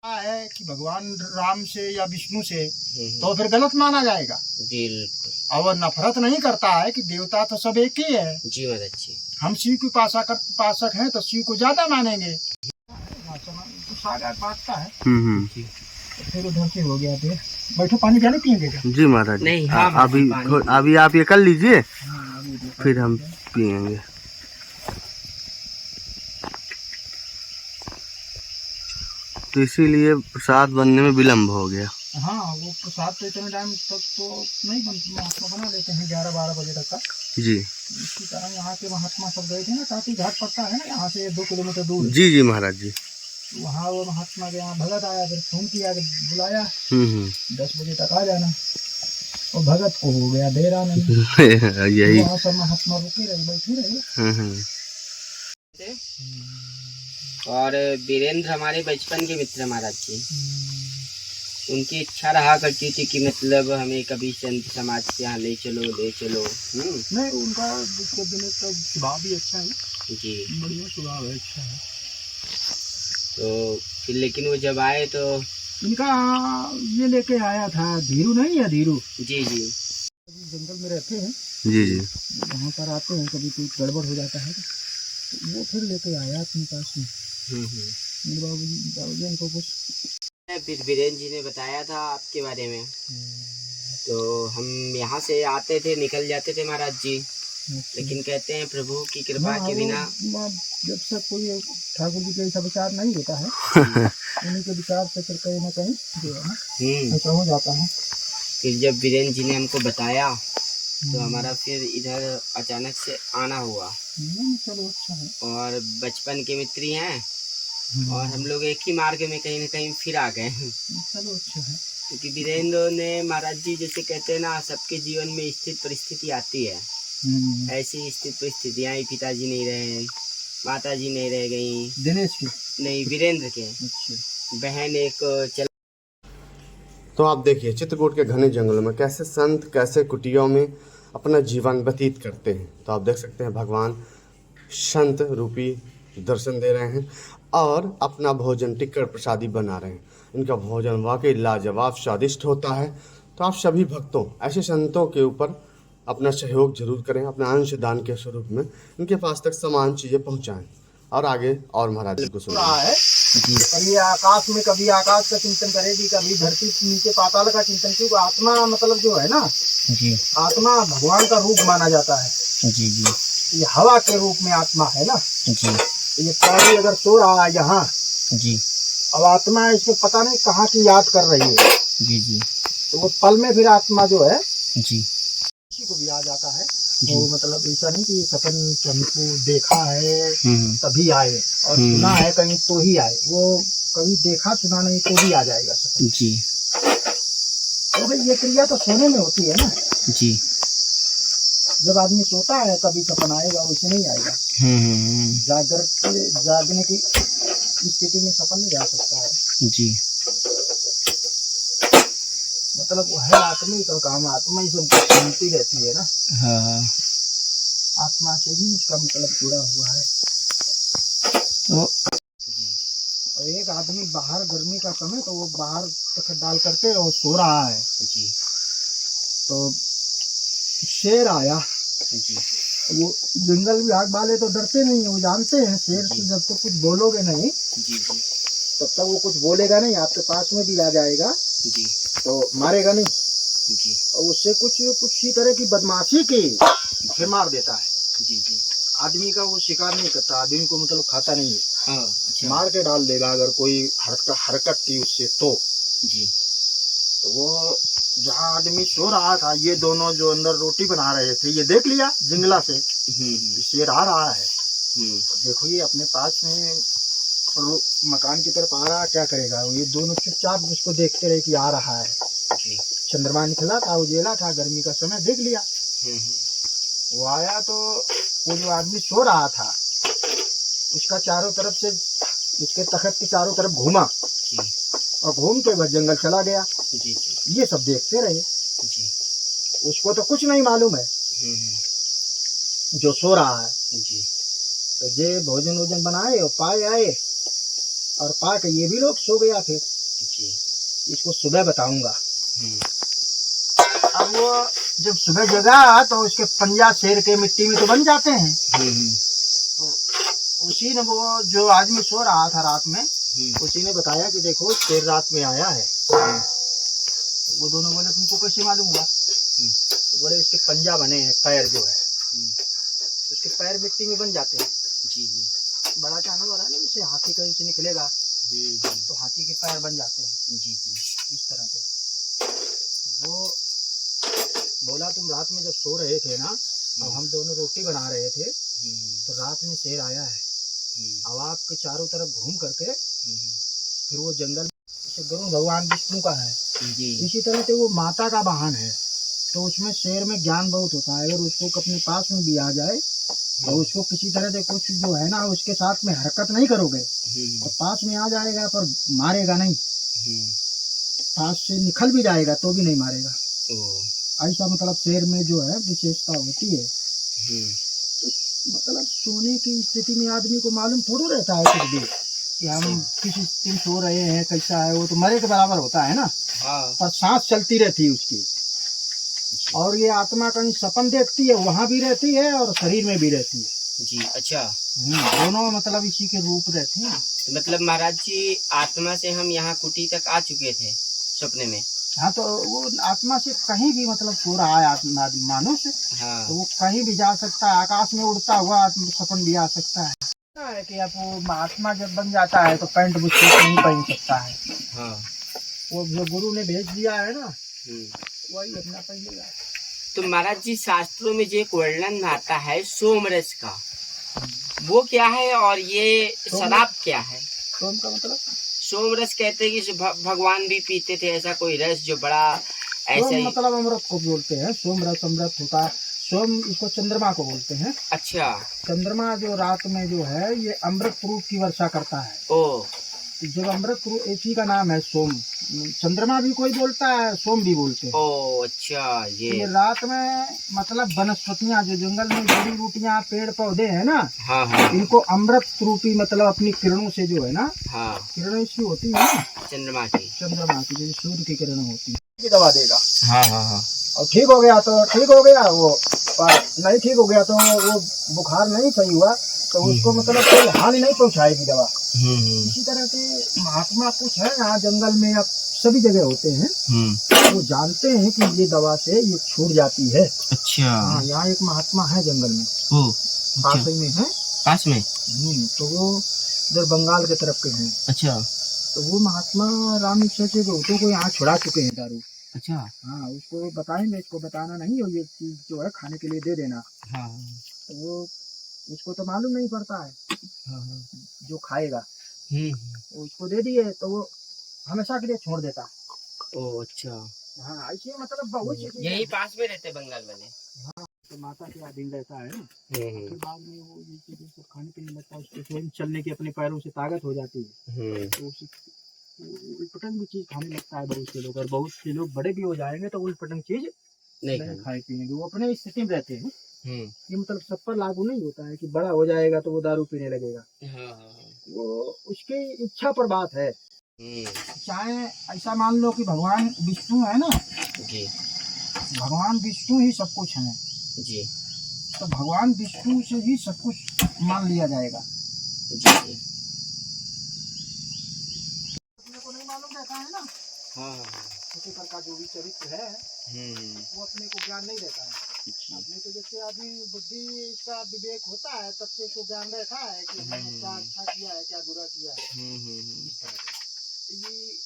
है कि भगवान राम से या विष्णु से तो फिर गलत माना जाएगा। बिल्कुल। और नफरत नहीं करता है कि देवता तो सब एक ही है। जी महाराज जी। हम शिव के उपासक हैं तो शिव को ज्यादा मानेंगे। कुछ आगे बांटता है। तो फिर उधर से हो गया। फिर बैठो, पानी पीने पियेंगे क्या? जी महाराज नहीं, हाँ, अभी आप ये कर लीजिए, हाँ, फिर हम पियेंगे। तो इसीलिए प्रसाद बनने में विलम्ब हो गया। हाँ, वो प्रसाद तो इतने टाइम तक तो नहीं महात्मा बना लेते हैं 11-12 बजे तक का। जी। इसी कारण यहाँ के महात्मा सब गए थे ना, काफी घाट पड़ता है ना यहाँ से 2 किलोमीटर दूर। जी जी महाराज जी। वहाँ वो महात्मा के यहाँ भगत आया, फिर फोन किया, बुलाया 10 बजे तक आ जाना। और भगत को हो गया देर आने में। यही वहाँ सब महात्मा रुके रहे, बैठे रहे। और वीरेंद्र हमारे बचपन के मित्र महाराज जी। उनकी इच्छा रहा करती थी कि मतलब हमें कभी संत समाज के यहाँ ले चलो। नहीं, उनका स्वभाव भी अच्छा है जी, बढ़िया स्वभाव है, अच्छा है। तो फिर लेकिन वो जब आए तो इनका ये लेके आया था, धीरू नहीं है, धीरू जी जी जंगल में रहते हैं। जी जी। वहाँ पर आते हैं, कभी कोई गड़बड़ हो जाता है तो वो फिर लेके आया अपने पास में। मेरे बाबूजी इनको कुछ फिर वीरेंद्र जी ने बताया था आपके बारे में। तो हम यहाँ से आते थे, निकल जाते थे महाराज जी, लेकिन कहते हैं प्रभु की कृपा के बिना जब तक कोई ठाकुर जी का ऐसा विचार नहीं होता है उन्हीं के विचार से फिर कहीं ना कहीं जो है ना ऐसा हो जाता है। फिर जब वीरेंद्र जी ने हमको बताया तो हमारा फिर इधर अचानक से आना हुआ। चलो अच्छा है। और बचपन के मित्र ही हैं और हम लोग एक ही मार्ग में कहीं ना कहीं फिर आ गए। चलो अच्छा है। क्योंकि वीरेंद्र ने महाराज जी जैसे कहते हैं ना, सबके जीवन में स्थित परिस्थिति आती है। ऐसी स्थित परिस्थितियाँ ही पिताजी नहीं रहे, माता जी नहीं रह गई। दिनेश की नहीं, वीरेंद्र के। अच्छा। बहन एक चल। तो आप देखिए चित्रकूट के घने जंगलों में कैसे संत कैसे कुटियों में अपना जीवन व्यतीत करते हैं। तो आप देख सकते हैं भगवान संत रूपी दर्शन दे रहे हैं और अपना भोजन टिक्कर प्रसादी बना रहे हैं। इनका भोजन वाकई लाजवाब स्वादिष्ट होता है। तो आप सभी भक्तों ऐसे संतों के ऊपर अपना सहयोग जरूर करें, अपना अंश दान के स्वरूप में इनके पास तक समान चीज़ें पहुंचाएं। और आगे और महाराज जी को रहा है कभी आकाश में, कभी आकाश का चिंतन करेगी, कभी धरती नीचे पाताल का चिंतन। क्योंकि आत्मा मतलब जो है ना जी, आत्मा भगवान का रूप माना जाता है। जी जी, ये हवा के रूप में आत्मा है ना जी, ये प्राणी अगर सो रहा है यहाँ जी, अब आत्मा इसको पता नहीं कहाँ की याद कर रही है। जी, जी, तो वो पल में फिर आत्मा जो है जी, किसी को भी आ जाता है। वो मतलब ऐसा नहीं कि सपन हमको देखा है तभी आए और सुना है कहीं तो ही आए। वो कभी देखा सुना नहीं तो भी आ जाएगा सपन। जी, तो भाई ये क्रिया तो सोने में होती है ना। जी, जब आदमी सोता है तभी सपन आएगा, वैसे नहीं आएगा। जागने की स्थिति में सपन नहीं आ सकता है। जी, मतलब वो है आत्मा ही का काम, आत्मा ही सब सुनती रहती है ना। हाँ, आत्मा से ही इसका मतलब जुड़ा हुआ है। तो और एक आदमी बाहर गर्मी का समय तो वो बाहर तखत डाल करके और सो रहा है। जी, तो शेर आया। जी, वो जंगल विभाग वाले तो डरते नहीं है, वो जानते हैं शेर से जब तक कुछ बोलोगे नहीं जी, जी, तब तक वो कुछ बोलेगा नहीं, आपके पास में भी आ जाएगा जी, तो मारेगा नहीं। जी, और उससे कुछ ही तरह की बदमाशी की फिर मार देता है। जी, जी, आदमी का वो शिकार नहीं करता, आदमी को मतलब खाता नहीं है। हाँ, अच्छा, मार के डाल देगा अगर कोई हरकत की उससे तो। जी, तो वो जहाँ आदमी सो रहा था, ये दोनों जो अंदर रोटी बना रहे थे ये देख लिया जंगला से शेर आ रहा है। तो देखो ये अपने पास में मकान की तरफ आ रहा, क्या करेगा? ये दोनों चुपचाप उसको देखते रहे कि आ रहा है। चंद्रमा निकला था, उजेला था, गर्मी का समय, देख लिया। वो आया तो वो जो आदमी सो रहा था उसका चारों तरफ से उसके तखत के चारों तरफ घूमा और घूम के वह जंगल चला गया। ये सब देखते रहे। उसको तो कुछ नहीं मालूम है जो सो रहा है। तो ये भोजन वोजन बनाए और पाए आए और पाके ये भी लोग सो गया फिर। जी। इसको सुबह बताऊंगा। हम्म। अब वो जब सुबह जगा तो उसके पंजा शेर के मिट्टी में तो बन जाते हैं। तो उसी ने वो जो आदमी सो रहा था रात में, उसी ने बताया कि देखो शेर रात में आया है। वो दोनों बोले तुमको कैसे मालूम हुआ? तो बोले उसके पंजा बने हैं, पैर जो है उसके पैर मिट्टी में बन जाते हैं। जी जी। बड़ा जानवर है ना, जैसे हाथी कहीं से निकलेगा तो हाथी के पैर बन जाते हैं। जी जी। इस तरह के। वो बोला तुम रात में जब सो रहे थे ना, अब हम दोनों रोटी बना रहे थे तो रात में शेर आया है। अब आपके चारों तरफ घूम करके फिर वो जंगल में गुरु भगवान विष्णु का है। इसी तरह से वो माता का वाहन है, तो उसमें शेर में ज्ञान बहुत होता है। अगर उसको अपने पास में भी आ जाए और उसको किसी तरह से कुछ जो है ना उसके साथ में हरकत नहीं करोगे तो पास में आ जाएगा पर मारेगा नहीं, पास से निकल भी जाएगा तो भी नहीं मारेगा। ऐसा मतलब शेर में जो है विशेषता होती है। तो मतलब सोने की स्थिति में आदमी को मालूम थोड़ा रहता है कुछ भी कि हम किसी दिन सो रहे हैं कैसा है, वो तो मरे के बराबर होता है ना। पर सांस चलती रहती है उसकी, और ये आत्मा कहीं सपन देखती है वहाँ भी रहती है और शरीर में भी रहती है। जी। अच्छा। दोनों मतलब इसी के रूप रहते हैं। तो मतलब महाराज जी आत्मा से हम यहाँ कुटी तक आ चुके थे सपने में। हाँ, तो वो आत्मा से कहीं भी मतलब सो रहा है आत्मा मानुष, तो वो कहीं भी जा सकता है, आकाश में उड़ता हुआ सपन भी आ सकता है कि अब वो महात्मा जब बन जाता है तो पैंट बुझे नहीं पहन सकता है। वो जो गुरु ने भेज दिया है ना वही अपना पहनेगा। तो महाराज जी शास्त्रों में जो एक वर्णन आता है सोमरस का, वो क्या है और ये शराब क्या है? सोम का मतलब सोमरस कहते हैं कि भगवान भी पीते थे, ऐसा कोई रस जो बड़ा ऐसा ही मतलब अमृत को बोलते हैं। सोम रस अमृत होता है। सोम इसको चंद्रमा को बोलते हैं। अच्छा। चंद्रमा जो रात में जो है ये अमृत रूप की वर्षा करता है। ओ। जब अमृत रूप, इसी का नाम है सोम। चंद्रमा भी कोई बोलता है, सोम भी बोलते हैं। ओ अच्छा। ये रात में मतलब वनस्पतियाँ जो जंगल में जड़ी बूटियाँ पेड़ पौधे हैं ना, इनको अमृत रूपी मतलब अपनी किरणों से जो है ना, किरणें इसकी होती है ना चंद्रमा की जैसे सूर्य की किरणें होती है, दवा देगा। और ठीक हो गया तो ठीक हो गया, वो नहीं ठीक हो गया तो वो बुखार नहीं सही हुआ तो उसको मतलब कोई हानि नहीं पहुंचाएगी दवा। इसी तरह से महात्मा कुछ है यहाँ जंगल में, अब सभी जगह होते हैं, वो जानते हैं कि ये दवा से ये छूट जाती है। अच्छा। हाँ, यहाँ एक महात्मा है जंगल में। पास ही में है। पास में? तो वो इधर बंगाल के तरफ के हैं। अच्छा। तो वो महात्मा राम इच्छा से बहुतों को यहाँ छुड़ा चुके हैं दारू। अच्छा। हाँ, उसको बताएंगे, इसको बताना नहीं हो, ये चीज जो है खाने के लिए दे देना। तो वो उसको तो मालूम नहीं पड़ता है। जो खाएगा उसको दे दिए तो वो हमेशा के लिए छोड़ देता। ओ अच्छा। हाँ, ऐसे मतलब बहुत यही पास में रहते बंगाल वाले। हाँ, तो माता के अधीन रहता है ना। फिर बाद में वो ये चीजें सब खाने पीने लगता है, उसको स्वयं चलने की अपने पैरों से ताकत हो जाती है। तो उल्टपटंग भी चीज खाने लगता है बहुत से लोग, और बहुत से लोग बड़े भी हो जाएंगे तो उल्टपटंग चीज नहीं खाए पिएंगे, वो अपने स्थिति में रहते हैं। ये मतलब सब पर लागू नहीं होता है कि बड़ा हो जाएगा तो वो दारू पीने लगेगा। वो उसकी इच्छा पर बात है। चाहे ऐसा मान लो कि भगवान विष्णु है ना जी, भगवान विष्णु ही सब कुछ है जी, तो भगवान विष्णु से ही सब कुछ मान लिया जाएगा जी। अपने को नहीं मालूम रहता है ना। छोटे का जो भी चरित्र है वो अपने को ज्ञान नहीं रहता है। अपने तो जैसे आदमी बुद्धि का विवेक होता है तब से उसको ज्ञान रहता है कि हमने क्या अच्छा किया है क्या बुरा किया है। तो ये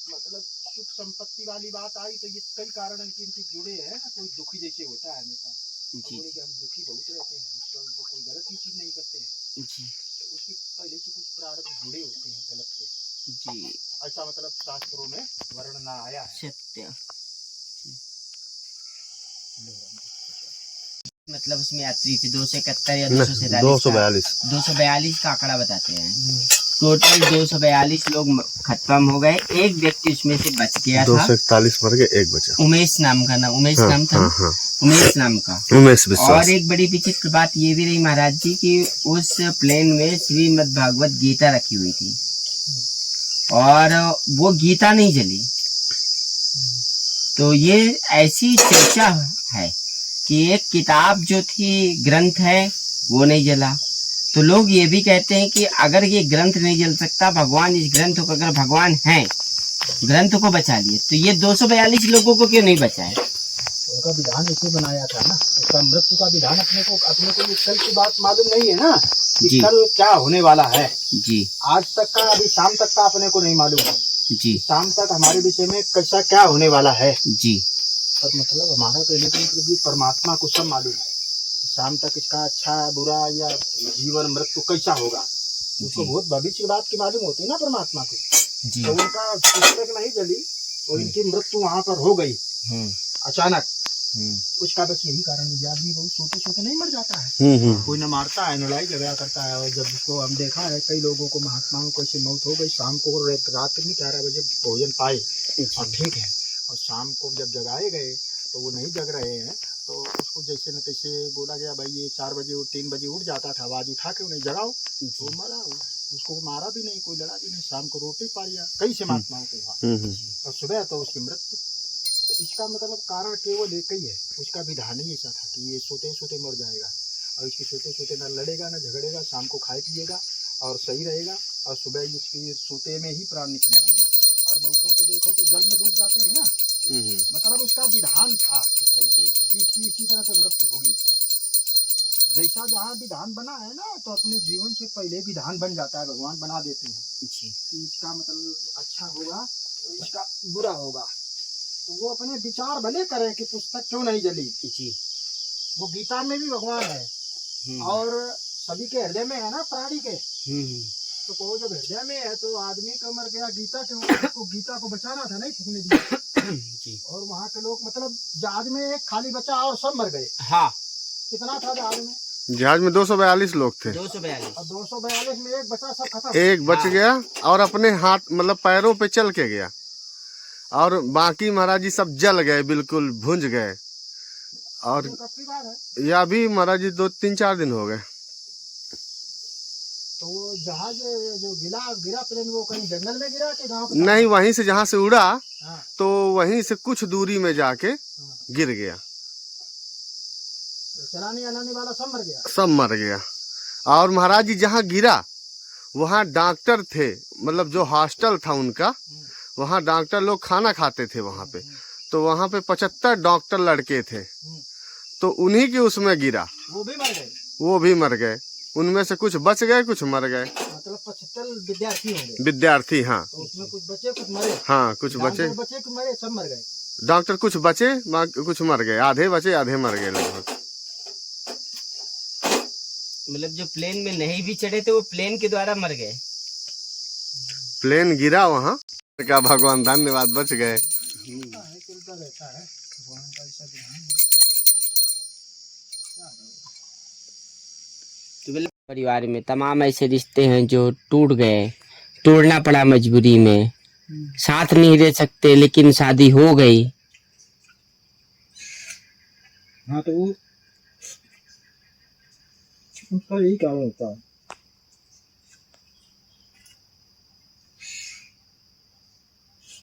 मतलब सुख संपत्ति वाली बात आई तो ये कई कारण इनसे जुड़े हैं ना। कोई दुखी जैसे होता है हमेशा जी, हम दुखी बहुत रहते हैं, तो कोई गलत ही चीज नहीं करते हैं जी, तो उसके पहले से कुछ प्रारब्ध जुड़े होते हैं गलत से जी। ऐसा मतलब शास्त्रों में वर्णन आया है। सत्य। मतलब उसमें यात्री थे 271 या 242 का आंकड़ा बताते हैं। टोटल 242 लोग खत्म हो गए, एक व्यक्ति उसमें से बच गया था। 241 मर गए, एक बचा। उमेश नाम का, ना उमेश नाम था। उमेश नाम का, उमेश विश्वास। और एक बड़ी विचित्र बात ये भी रही महाराज जी की उस प्लेन में श्रीमद् भागवत गीता रखी हुई थी। और वो गीता नहीं जली। तो ये ऐसी चर्चा है कि एक किताब जो थी, ग्रंथ है, वो नहीं जला। तो लोग ये भी कहते हैं कि अगर ये ग्रंथ नहीं जल सकता, भगवान इस ग्रंथ को, अगर भगवान है ग्रंथ को बचा लिए, तो ये 242 लोगों को क्यों नहीं बचाए? उनका विधान ऐसे बनाया था ना, उसका मृत्यु का विधान अपने को ये कल की बात मालूम नहीं है ना कि जी। कल क्या होने वाला है। जी आज तक का, अभी शाम तक का अपने को नहीं मालूम है। जी शाम तक हमारे विषय में कैसा क्या होने वाला है। जी। पर मतलब हमारा तो मतलब परमात्मा को सब मालूम है। शाम तक इसका अच्छा बुरा या जीवन मृत्यु कैसा होगा, उसको बहुत भविष्य की बात की मालूम होती है ना परमात्मा को। जी। तो उनका पुस्तक नहीं जली और इनकी मृत्यु वहाँ पर हो गई अचानक। उसका बस यही कारण है, आदमी बहुत सोते सोते नहीं मर जाता है। कोई न मारता है, न लड़ाई झगड़ा करता है। और जब उसको हम देखा है कई लोगों को, महात्माओं को ऐसी मौत हो गई शाम को, और रात में 11 बजे भोजन पाए और ठीक है, और शाम को जब जगाए गए तो वो नहीं जग रहे हैं। तो उसको जैसे न तैसे बोला गया, भाई ये 4 बजे 3 बजे उठ जाता था, आवाज उठा के उन्हें जगाओ। वो मरा हुआ है, उसको मारा भी नहीं, कोई लड़ा भी नहीं। शाम को रोटी पा लिया, कई से महात्माओं को हुआ, और सुबह तो उसकी मृत्यु। तो इसका मतलब कारण केवल एक ही है, उसका विधान ही ऐसा था कि ये सोते सोते मर जाएगा, और इसके सोते सोते न लड़ेगा न झगड़ेगा, शाम को खाए पिएगा और सही रहेगा, और सुबह इसके सोते में ही प्राण निकल जाएंगे। और बहुतों को देखो तो जल में डूब जाते हैं ना, मतलब उसका विधान था कि इसी तरह से मृत्यु होगी। जैसा जहाँ विधान बना है ना, तो अपने जीवन से पहले विधान बन जाता है, भगवान बना देते हैं कि इसका मतलब अच्छा होगा तो इसका बुरा होगा। तो वो अपने विचार भले करे कि पुस्तक क्यों नहीं जली। वो गीता में भी भगवान है और सभी के हृदय में है ना, प्राणी के। तो वो जब हृदय में है तो आदमी का मर गया, गीता क्यों? उसको गीता को बचाना था, नहीं फूकने दिया। और वहाँ के लोग मतलब जहाज में एक खाली बचा और सब मर गए। हाँ, कितना था जहाज में? जहाज में 242 लोग थे। 242। और 242 में एक बचा, सब खत्म। एक बच गया और अपने हाथ मतलब पैरों पे चल के गया, और बाकी महाराज जी सब जल गए, बिल्कुल भुंज गए। और कब की बात है? या भी महाराज जी 2-3-4 दिन हो गए। तो वो जहाज जो गिरा प्लेन, वो कहीं जंगल में गिरा के गाँव? नहीं, वहीं से जहाँ से उड़ा हाँ। तो वहीं से कुछ दूरी में जाके गिर गया। चलाने आने वाला सब मर गया। सब मर गया। और महाराज जी जहाँ गिरा वहाँ डॉक्टर थे, मतलब जो हॉस्टल था उनका, वहाँ डॉक्टर लोग खाना खाते थे वहाँ पे। तो वहाँ पे 75 डॉक्टर लड़के थे, तो उन्हीं के उसमें गिरा, वो भी मर गए। वो भी मर गए। उनमें से कुछ बच गए, कुछ मर गए। मतलब 75 विद्यार्थी होंगे। विद्यार्थी, हाँ। तो उसमें कुछ बचे कुछ मरे। हाँ, कुछ बचे, कुछ मरे, सब मर गए। डॉक्टर कुछ बचे, कुछ मर गए, आधे बचे आधे मर गए लगभग। मतलब जो प्लेन में नहीं भी चढ़े थे वो प्लेन के द्वारा मर गए। प्लेन गिरा वहाँ का, भगवान धन्यवाद, बच गए। चलता रहता है भगवान का ऐसा विधान। तो मतलब परिवार में तमाम ऐसे रिश्ते हैं जो टूट गए, तोड़ना पड़ा मजबूरी में, साथ नहीं रह सकते लेकिन शादी हो गई। हाँ, तो वो उसका यही कारण होता है।